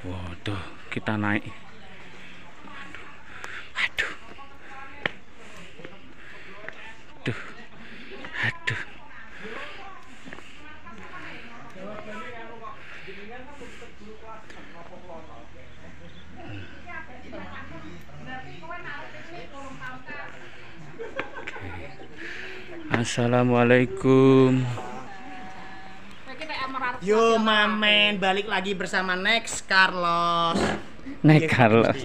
Waduh, kita naik. Aduh. Aduh. Aduh. Assalamualaikum. Yo mamen, balik lagi bersama Next Carlos. Next Carlos.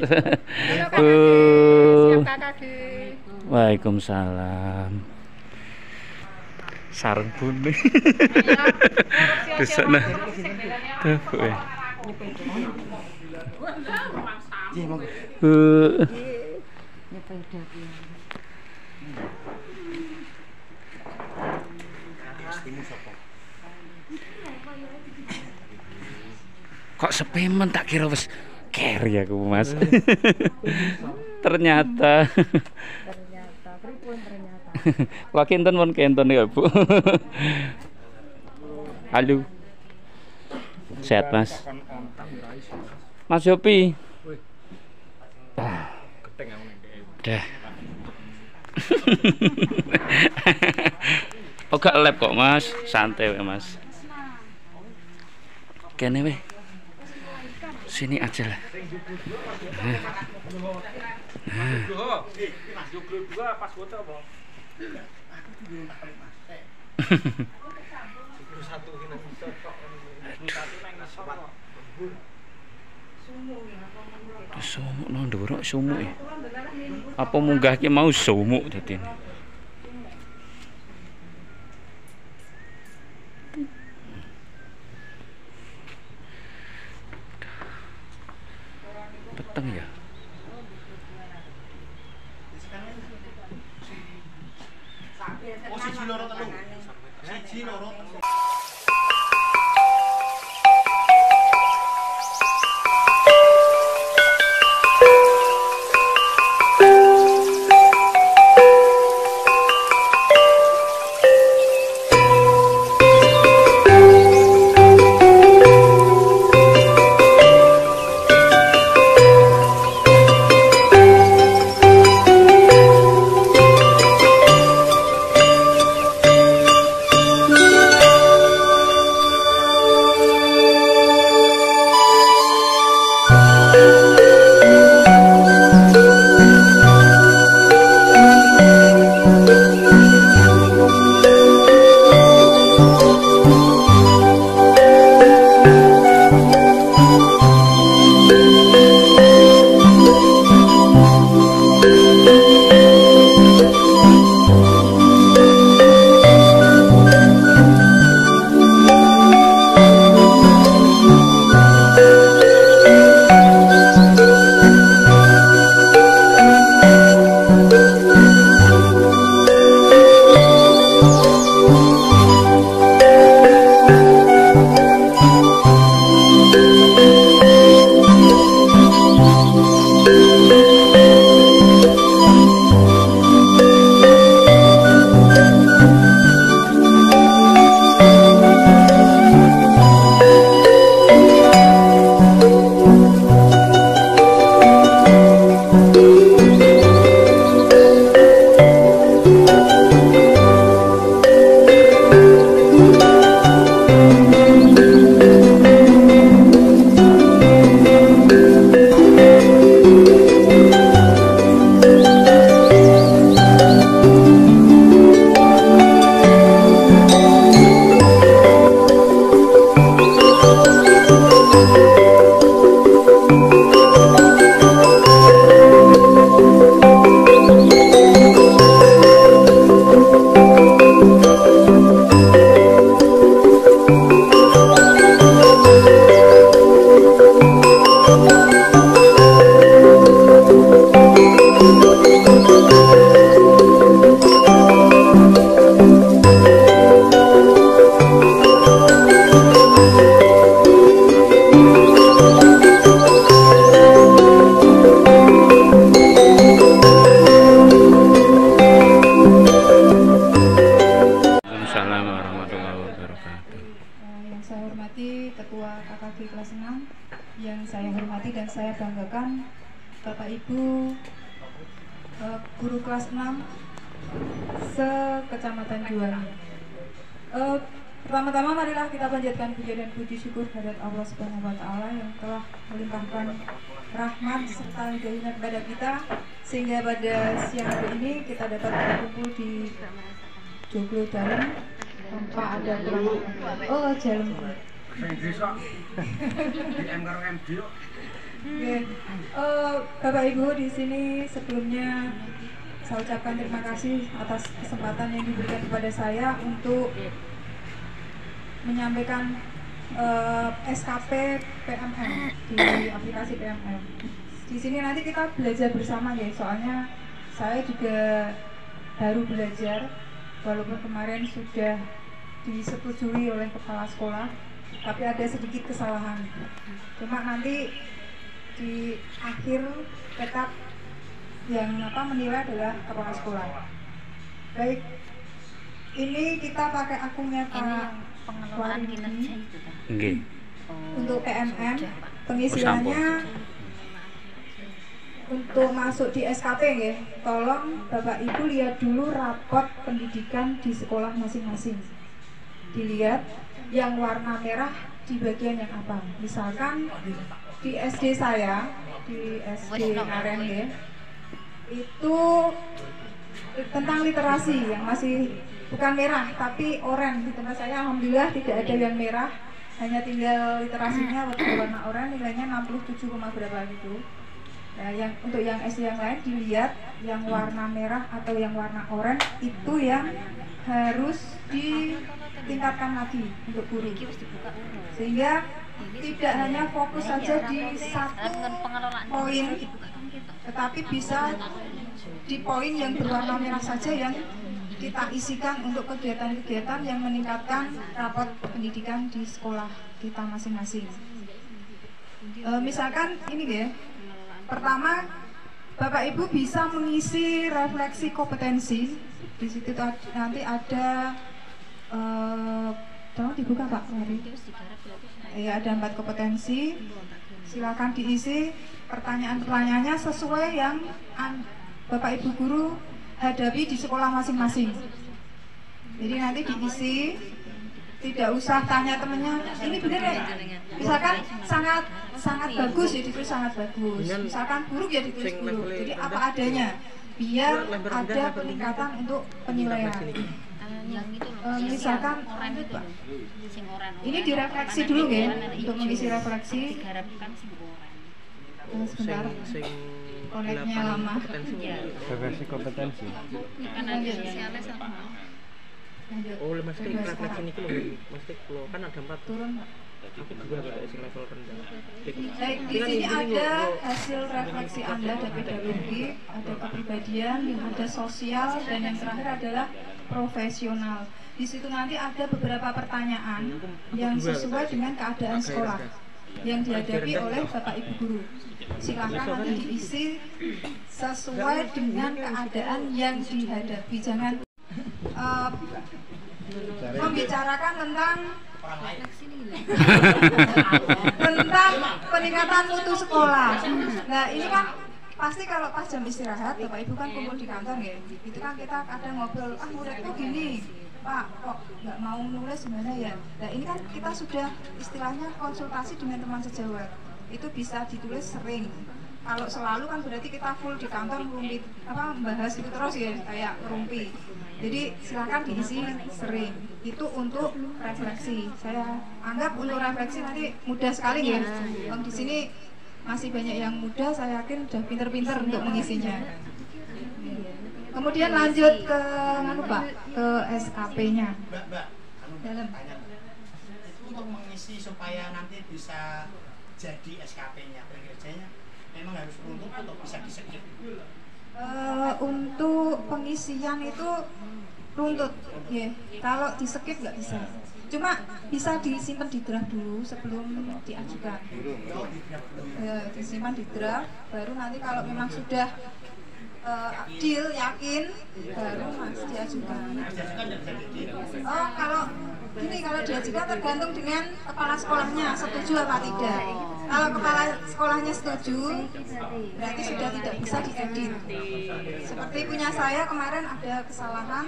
Waalaikumsalam. Sarung buni. Di sana. Tuh, kok sepemen tak kira wis carry aku Mas. Ternyata pripun ternyata. Wah kinten pun kinten ya Bu. Halo. Sehat Mas. Mas Yopi. Dah. Oh gak lep kok Mas, santai we Mas. Kene weh. Sini aja lah. Sumuk nang ndorok sumuk ya. Apa munggah ki mau sumuk dadi. Peteng ya. Siji loro telu. Siji loro telu. Yang saya hormati Ketua KKG kelas 6 yang saya hormati dan saya banggakan, Bapak Ibu guru kelas 6 se-Kecamatan Juwangi. Pertama-tama marilah kita panjatkan puja dan puji syukur kehadirat Allah Subhanahu wa taala yang telah melimpahkan rahmat serta hidayahnya kepada kita sehingga pada siang hari ini kita dapat berkumpul di joglo dalam tanpa ada jalan. Bapak Ibu di sini sebelumnya saya ucapkan terima kasih atas kesempatan yang diberikan kepada saya untuk menyampaikan SKP PMM di aplikasi PMM. Di sini nanti kita belajar bersama ya, soalnya saya juga baru belajar walaupun kemarin sudah disetujui oleh kepala sekolah, tapi ada sedikit kesalahan. Cuma nanti di akhir tetap yang menilai adalah kepala sekolah. Baik, ini kita pakai akunnya Pak pengelolaan kinerja itu kan. Untuk PMM pengisiannya untuk masuk di SKP ya, tolong Bapak Ibu lihat dulu rapot pendidikan di sekolah masing-masing. Dilihat yang warna merah di bagian yang apa. Misalkan di SD saya, di SD Naren ya, itu tentang literasi yang masih bukan merah tapi oranye. Di tempat saya alhamdulillah tidak ada yang merah, hanya tinggal literasinya warna oranye, nilainya 67, berapa gitu. Nah, yang untuk yang SD yang lain dilihat yang warna merah atau yang warna oranye itu yang harus ditingkatkan lagi untuk guru, sehingga tidak hanya fokus saja di satu poin, tetapi bisa di poin yang berwarna merah saja yang kita isikan untuk kegiatan-kegiatan yang meningkatkan rapot pendidikan di sekolah kita masing-masing. Misalkan ini ya, pertama Bapak Ibu bisa mengisi refleksi kompetensi. Di situ nanti ada tolong dibuka Pak Mari. Ya, ada 4 kompetensi. Silakan diisi pertanyaan-pertanyaannya sesuai yang Bapak Ibu guru hadapi di sekolah masing-masing. Jadi nanti diisi, tidak usah tanya temennya ini benar ya, misalkan sangat bagus ya ditulis sangat bagus, misalkan buruk ya ditulis buruk. Jadi apa adanya biar ada peningkatan untuk penilaian. Misalkan ini direfleksi dulu ya, untuk mengisi refleksi. Sebentar, koneknya lama. Refleksi kompetensi. Oh, mesti refleksi ini mesti kan ada 4 turun. Aku juga ada isi level rendah. Baik, di sini ada hasil refleksi Anda, ada pedagogi, ada kepribadian, ada sosial, dan yang terakhir adalah profesional. Di situ nanti ada beberapa pertanyaan yang sesuai dengan keadaan sekolah yang dihadapi oleh Bapak Ibu guru. Silakan nanti diisi sesuai dengan keadaan yang dihadapi. Jangan membicarakan tentang peningkatan mutu sekolah. Nah ini kan pasti kalau pas jam istirahat Bapak Ibu kan kumpul di kantor ya, itu kan kita kadang ngobrol, muridku gini Pak, kok nggak mau nulis gimana ya. Nah ini kan kita sudah istilahnya konsultasi dengan teman sejawat, itu bisa ditulis sering. Kalau selalu kan berarti kita full di kantor ngerumpi, membahas itu terus ya, kayak ngerumpi. Jadi silakan diisi sering. Itu untuk refleksi. Saya anggap untuk refleksi nanti mudah sekali ya. Di sini masih banyak yang muda, saya yakin udah pinter-pinter untuk mengisinya. Kemudian lanjut ke Pak, ke SKP-nya. Dalam. Untuk mengisi supaya nanti bisa jadi SKP-nya, kerjanya memang harus runtut atau bisa di-skip? Untuk pengisian itu runtut, ya. Kalau di-skip nggak bisa. Cuma bisa disimpan di draft dulu sebelum diajukan. Disimpan di draft, baru nanti kalau memang sudah deal yakin, baru masih diajukan. Kalau gini, kalau diajukan tergantung dengan kepala sekolahnya setuju apa tidak. Kalau kepala sekolahnya setuju, berarti sudah tidak bisa diedit. Seperti punya saya kemarin ada kesalahan.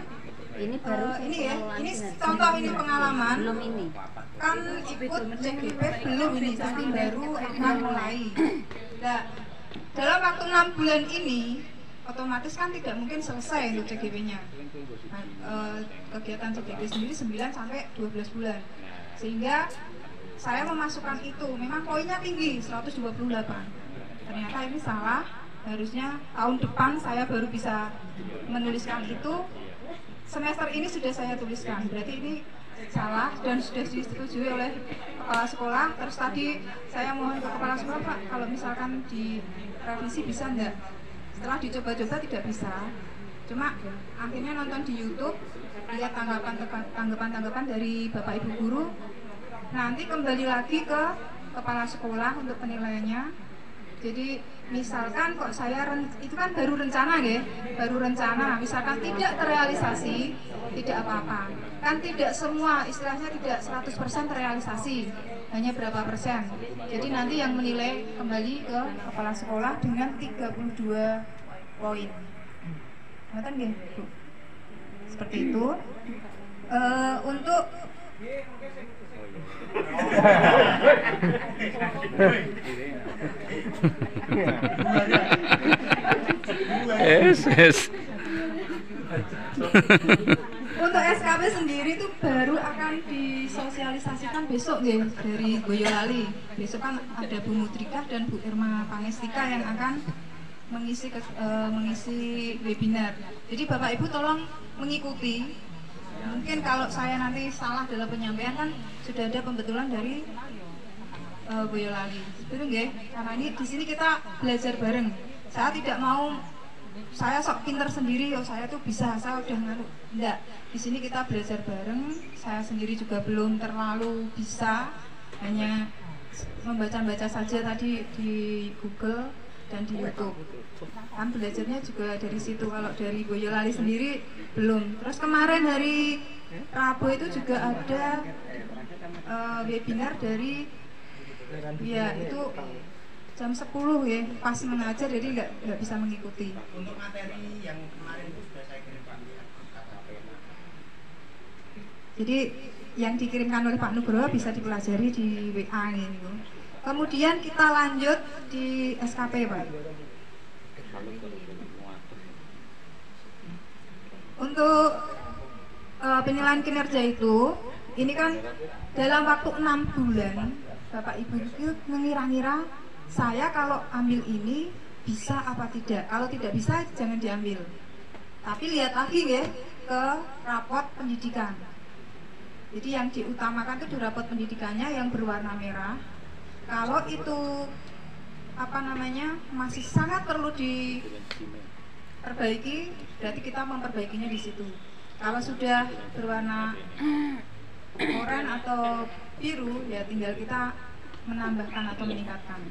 Ini baru Ini ya, ini contoh ini pengalaman. belum ini. Kan ikut CGP belum ini, tapi baru akan mulai. Nah, dalam waktu 6 bulan ini, otomatis kan tidak mungkin selesai untuk CGP-nya. Kegiatan CGP sendiri 9 sampai 12 bulan. Sehingga saya memasukkan itu, memang poinnya tinggi, 128. Ternyata ini salah, harusnya tahun depan saya baru bisa menuliskan itu. Semester ini sudah saya tuliskan, berarti ini salah dan sudah disetujui oleh kepala sekolah. Terus tadi saya mohon ke kepala sekolah, Pak, kalau misalkan direvisi bisa enggak? Setelah dicoba-coba tidak bisa. Cuma akhirnya nonton di YouTube, lihat tanggapan dari Bapak Ibu guru. Nanti kembali lagi ke kepala sekolah untuk penilaiannya. Jadi misalkan kok saya itu kan baru rencana ya, baru rencana. Misalkan tidak terrealisasi, tidak apa-apa. Kan tidak semua, istilahnya tidak 100% terrealisasi, hanya berapa persen. Jadi nanti yang menilai kembali ke kepala sekolah dengan 32 poin. Ngerti nggih, Bu? Seperti itu. Untuk Untuk SKP sendiri itu baru akan disosialisasikan besok ya dari Boyolali. Besok kan ada Bu Mutrika dan Bu Irma Pangestika yang akan mengisi webinar. Jadi Bapak Ibu tolong mengikuti. Mungkin kalau saya nanti salah dalam penyampaian kan sudah ada pembetulan dari Boyolali. Betul nggih? Karena ini di sini kita belajar bareng. Saya tidak mau saya sok pinter sendiri, oh saya tuh bisa, saya udah ngaruh. Enggak. Di sini kita belajar bareng. Saya sendiri juga belum terlalu bisa, hanya membaca-baca saja tadi di Google dan di YouTube. Kan belajarnya juga dari situ. Kalau dari Boyolali sendiri belum. Terus kemarin hari Rabu itu juga ada webinar dari ya itu jam 10 ya, pas mengajar jadi nggak bisa mengikuti. Untuk materi yang kemarin itu sudah saya kirimkan di Jadi yang dikirimkan oleh Pak Nugroho bisa dipelajari di WA gitu. Kemudian kita lanjut di SKP, Pak. Untuk penilaian kinerja itu, ini kan dalam waktu 6 bulan, Bapak Ibu itu mengira-ngira saya kalau ambil ini bisa apa tidak. Kalau tidak bisa jangan diambil. Tapi lihat lagi ya ke rapot pendidikan. Jadi yang diutamakan itu di rapot pendidikannya yang berwarna merah. Kalau itu masih sangat perlu diperbaiki, berarti kita memperbaikinya di situ. Kalau sudah berwarna oranye atau biru, ya tinggal kita menambahkan atau meningkatkan.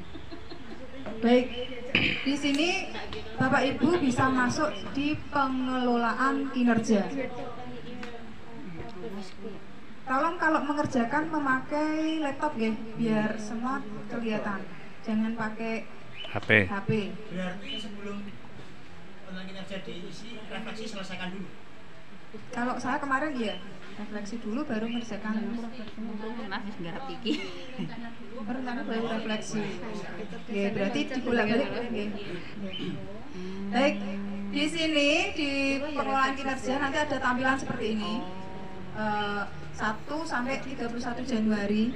Baik, di sini Bapak Ibu bisa masuk di pengelolaan kinerja. Tolong kalau mengerjakan memakai laptop ya, biar semua kelihatan. Jangan pakai HP. Berarti sebelum penilaian kinerja diisi, refleksi selesaikan dulu. Kalau saya kemarin ya refleksi dulu baru mengerjakan. Masih garap iki. Baru refleksi. Ya, berarti dibolak-balik ya. Baik, di sini di pengelolaan kinerja nanti ada tampilan seperti ini. 1 sampai 31 Januari.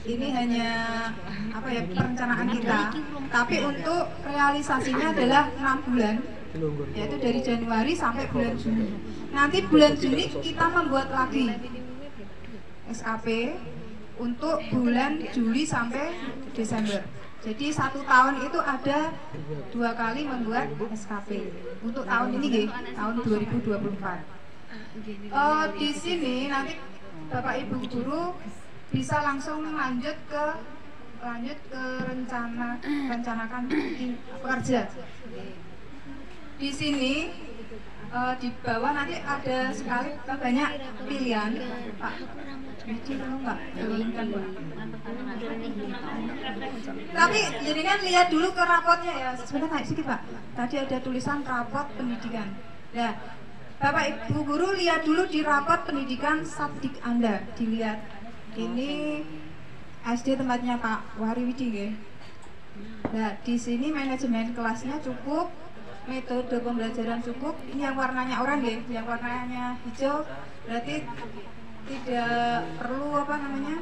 Ini hanya perencanaan kita. Tapi untuk realisasinya adalah 6 bulan. Yaitu dari Januari sampai bulan Juni. Nanti bulan Juni kita membuat lagi SKP untuk bulan Juli sampai Desember. Jadi 1 tahun itu ada 2 kali membuat SKP. Untuk tahun ini tahun 2024. Di sini nanti Bapak Ibu guru bisa langsung lanjut ke rencanakan pekerja. Di sini Di bawah nanti ada sekali banyak pilihan, Pak. Pak. Tapi jadi kan lihat dulu ke rapotnya ya. Sebentar naik sedikit Pak. Tadi ada tulisan rapot pendidikan. Nah, Bapak Ibu guru lihat dulu di rapot pendidikan Sabdik Anda. Dilihat. Ini SD tempatnya Pak Wariwidi ya. Nah, di sini manajemen kelasnya cukup, metode pembelajaran cukup. Ini yang warnanya oranye ya, yang warnanya hijau berarti tidak perlu apa namanya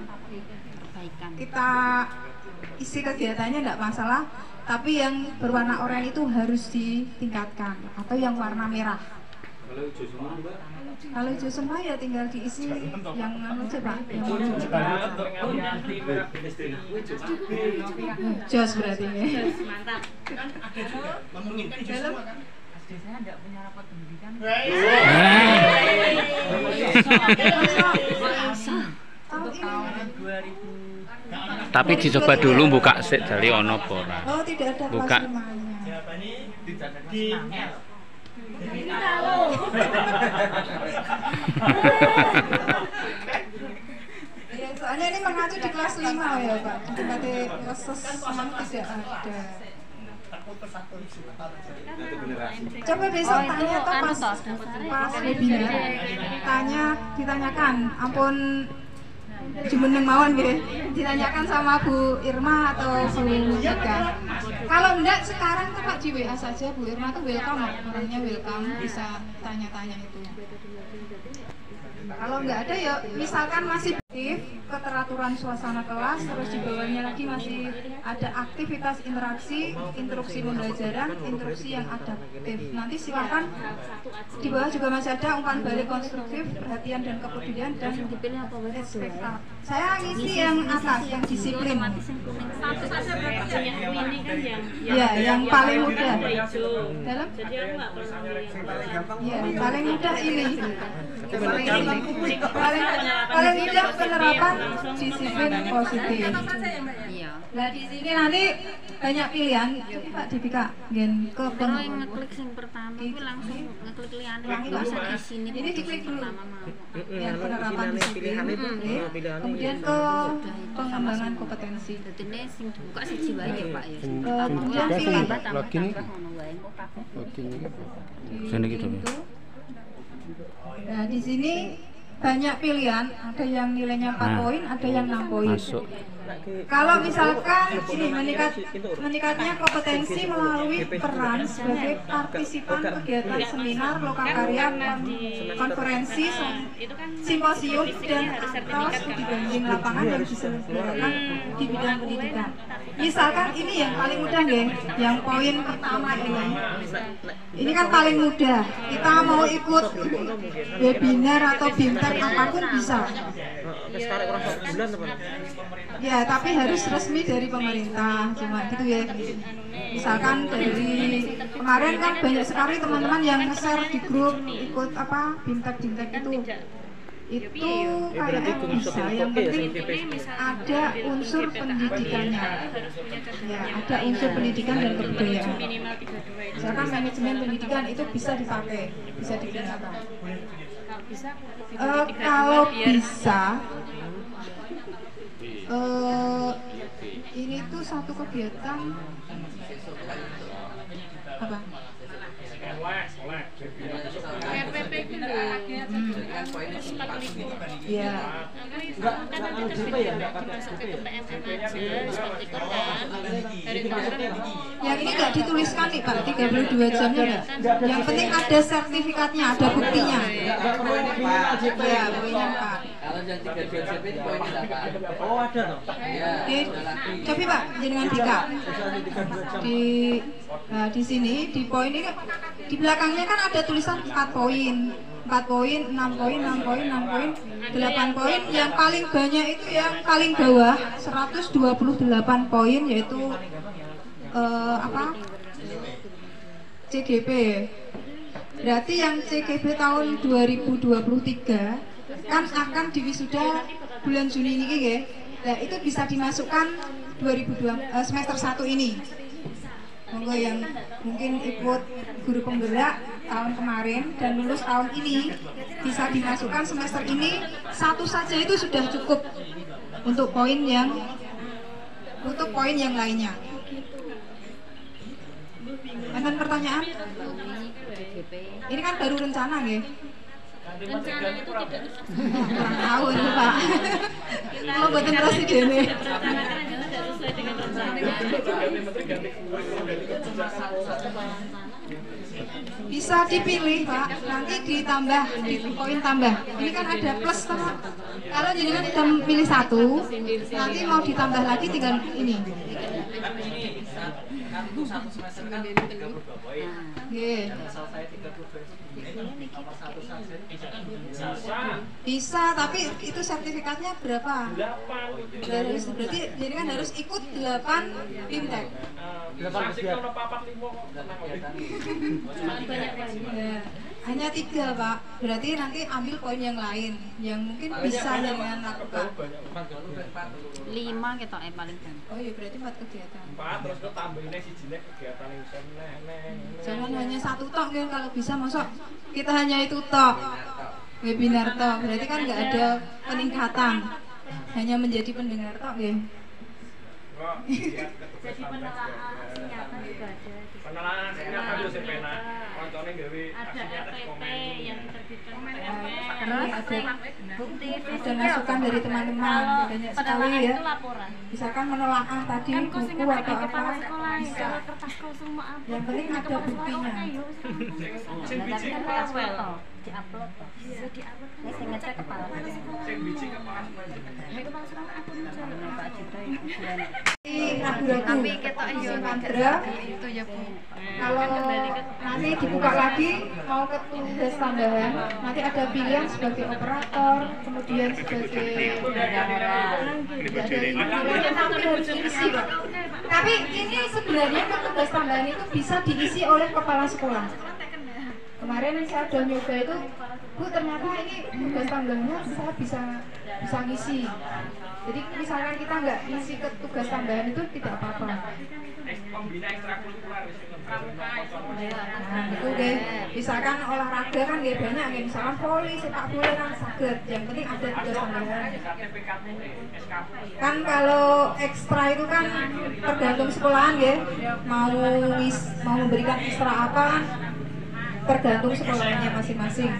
kita isi kegiatannya tidak masalah, tapi yang berwarna oranye itu harus ditingkatkan, atau yang warna merah. Kalau hijau semua ya tinggal diisi yang anu aja Pak, yang jos berarti ya. Mantap. Memungkinkan justru Dalam kan. Saya tidak punya rapat pendidikan. Tahun ini. 2000. Tapi dicoba dulu buka sik dari ono apa ora. Oh, tidak ada Buka. kelas 5-nya. Jawabannya di L. Iya, soalnya ini mengacu di kelas 5 ya Pak. Di tempat khusus memang tidak ada. Terputus satu isu. Coba besok tanya tuh pas webinar, ditanyakan, ampun jumeneng mawon nggih, ditanyakan sama Bu Irma atau Bu Jaka. Kalau enggak sekarang tuh Pak di WA saja, Bu Irma tuh welcome, orangnya welcome, bisa tanya-tanya itu. Kalau nggak ada ya misalkan masih aktif keteraturan suasana kelas, terus di bawahnya lagi masih ada aktivitas interaksi, instruksi pembelajaran, instruksi yang adaptif. Nanti silakan di bawah juga masih ada umpan balik konstruktif, perhatian dan kepedulian dan ekspektasi. Saya ngisi yang atas, yang disiplin. Ya, yang paling mudah. Dalam? Ya, paling mudah ini. Paling mudah penerapan disiplin positif. Iya. Nah di sini nanti banyak pilihan. Coba Pak Dipika, gen ke Kalau yang ngeklik yang pertama itu langsung ngeklik liane bisa di sini. Ini diklik dulu. Pertama mau. Yang penerapan disiplin. Oke. Kemudian ke pengembangan kompetensi. Jadi ini sing dibuka siji wae ya Pak ya. Kemudian pilih. login. Ngono wae. Login. Sini gitu, Pak. Nah di sini banyak pilihan. Ada yang nilainya 4 poin, ada yang 6 poin. Masuk. Kalau misalkan ini meningkatnya kompetensi melalui peran sebagai partisipan kegiatan seminar, lokakarya, konferensi, simposium dan atau studi banding lapangan yang diselenggarakan di bidang pendidikan. Misalkan ini yang paling mudah deh, yang poin pertama ini. Ini kan paling mudah. Kita mau ikut webinar atau bimtek apapun bisa. Ya, tapi harus resmi dari pemerintah, cuma gitu ya. Misalkan dari kemarin kan banyak sekali teman-teman yang nge-share di grup ikut apa bimtek itu. Itu kayaknya bisa. Yang penting ada unsur pendidikannya. Ya, ada unsur pendidikan dan kebudayaan. Misalkan manajemen pendidikan itu bisa dipakai, bisa digunakan. Kalau bisa. Ini tuh satu kegiatan apa? Ya. Yang ini nggak dituliskan nih Pak, 32 jamnya nggak? Yang penting ada sertifikatnya, ada buktinya. Ya, poinnya 4. Kalau yang 32 jam itu poinnya 8. Oh ada toh? Oke, coba Pak, jenengan Dika. Di sini di poin ini di belakangnya kan ada tulisan 4 poin. 4 poin, 6 poin, 6 poin, 6 poin, 8 poin. Yang paling banyak itu yang paling bawah 128 poin yaitu apa? CGP. Berarti yang CGP tahun 2023 kan akan diwisuda bulan Juni ini ya. Nah, itu bisa dimasukkan semester 1 ini. Monggo yang mungkin ikut guru penggerak tahun kemarin dan lulus tahun ini bisa dimasukkan semester ini, satu saja itu sudah cukup untuk poin yang lainnya. Ada pertanyaan? Ini kan baru rencana ya? Rencana itu tidak Kurang tahu ini Pak. Mau buatin presiden nih. rencanakan tidak sesuai dengan rencana. Bisa dipilih Pak, nanti ditambah di poin tambah. Ini kan ada plus Pak. Kalau jadi kan udah pilih satu, nanti mau ditambah lagi tinggal ini. Kartu satu semester kan 32 poin. Oke. Selesai 32 satu saja Bisa, tapi itu sertifikatnya berapa? 8. Berarti jadi kan harus ikut 8 BIMTEK. 8 kegiatan. Ya, hanya 3 Pak. Berarti nanti ambil poin yang lain yang mungkin bisa dengan lakukan. 5 kita paling kan. Oh iya, berarti 4 kegiatan. 4 terus kok tambahinnya sijine kegiatan yang neh. Jangan hanya satu tok kan, kalau bisa masuk kita hanya itu tok. Webinar tok, berarti kan nggak ada peningkatan. Hanya menjadi pendengar tok ya. Jadi penelaah nyata juga ada. Penelahan nyata yo sing penak. Koncone gawe Ada FPP yang diterbitkan Terus ada bukti ada masukan dari teman-teman banyak sekali penelaah ya. itu laporan. Misalkan menelaah tadi Kan buku kusingan atau bagi apa kepala sekolah bisa. ya, kertas kau semua apa. Yang penting ada buktinya. sing biji Kan kepala well diupload toh. Bisa diupload. Nek sing ngecek kepala sekolah. sing biji kepala Nek kepala sekolah aku menjalani Pak Citra itu bulan. Ragu-ragu. Tapi ketok yo Sandra, itu ya Bu. kalau nanti dibuka lagi mau ke tugas tambahan, nanti ada pilihan sebagai operator, kemudian sebagai tapi harus diisi Pak. Tapi ini sebenarnya kan tugas tambahan itu bisa diisi oleh kepala sekolah. Kemarin saya udah nyoba itu, Bu ternyata ini tugas tambahannya saya bisa ngisi. Jadi misalkan kita nggak ngisi ke tugas tambahan itu tidak apa-apa. pembina ekstrakurikuler Nah, itu deh. Misalkan olahraga kan ya banyak ya, misalkan voli, sepak bola kan saged. Yang penting ada tugas tambahan. Kan kalau ekstra itu kan tergantung sekolahan ya. Mau memberikan ekstra apa kan tergantung sekolahnya masing-masing.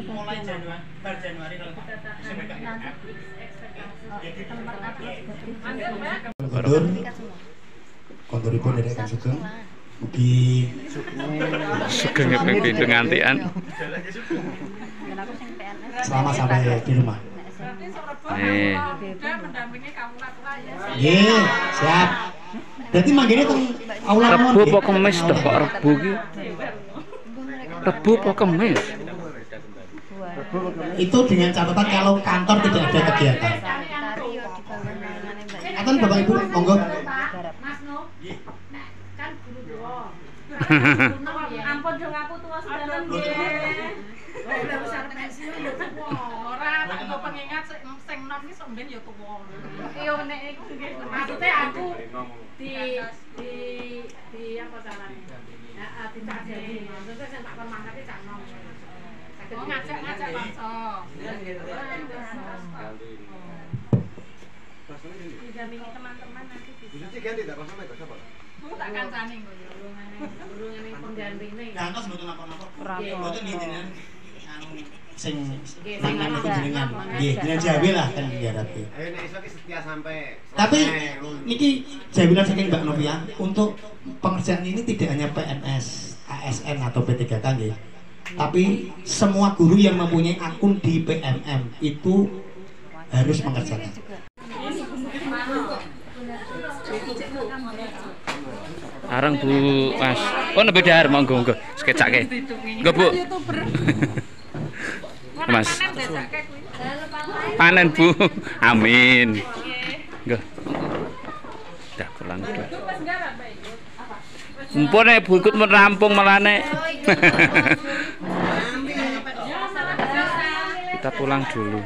Mulai Januari kalau bisa megang. Konturipun dari Kang Sugeng mugi Sugeng pintu ngantian. selamat sampai di rumah. Nih. Nggih, siap. Berarti manggene teng aula Rebu apa Kemis dah kok Rebu ki? Rebu apa Kemis? itu dengan catatan kalau kantor tidak ada kegiatan. Akan Bapak Ibu monggo. Ampun dong aku tua sudah nggih. Udah besar pensiun ya tuwa. Ora tak pengingat sing nom ki sok ben ya tuwa. Iya nek iku nggih. Maksudnya aku di apa carane? Heeh, dicajari. Maksudnya sing tak kon mangkat cak nom. Saged ngajak bangsa. Didampingi teman-teman nanti bisa. Aku tak kancane kok ya urungane penggantine. Gantos mboten napa-napa. Mboten ngintinan anu Sing mangan itu jenengan. Nggih, jenengan Jawi lah kan diharapke. Ayo nek iso ki setia sampai Tapi niki jawilan saking Mbak Novia, untuk pengerjaan ini tidak hanya PNS, ASN atau P3K nggih. Tapi semua guru yang mempunyai akun di PMM itu harus mengerjakan. Areng Bu Mas. Oh nembe dahar monggo monggo. Skecake. Nggo Bu. Mas. Panen Bu. Amin. Nggo. Dah kurang udah. Mumpun Bu ikut merampung melane. Kita pulang dulu.